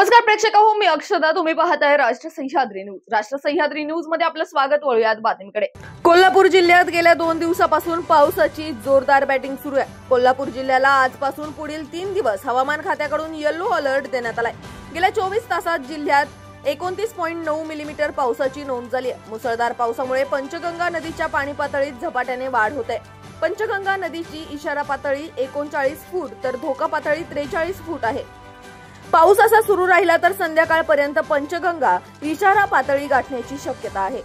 नमस्कार प्रेक्षक हो, मी अक्षदा. तुम्ही पाहताय राष्ट्र सह्याद्री न्यूज. राष्ट्र सह्याद्री न्यूज मध्ये आपलं स्वागत. वळूयात बातमीकडे. कोल्हापूर जिल्ह्यात गेल्या 2 दिवसापासून पावसाची जोरदार बॅटिंग सुरू आहे. कोल्हापूर जिल्ह्याला आजपासून पुढील 3 दिवस हवामान खात्याकडून येलो अलर्ट देण्यात आलाय. गेल्या 24 तासात जिल्ह्यात 29.9 मिलीमीटर पावसाची नोंद झाली आहे. मुसळधार पावसामुळे पंचगंगा नदीच्या पाणी पातळीत झपाट्याने वाढ होत आहे. पंचगंगा नदीची इशारा पातळी 39 फूट तर धोका पातळी 43 फूट आहे. पाऊस असा सुरू राहिला तर संध्याकाळपर्यंत पंचगंगा इशारा पातळी गाठण्याची शक्यता आहे.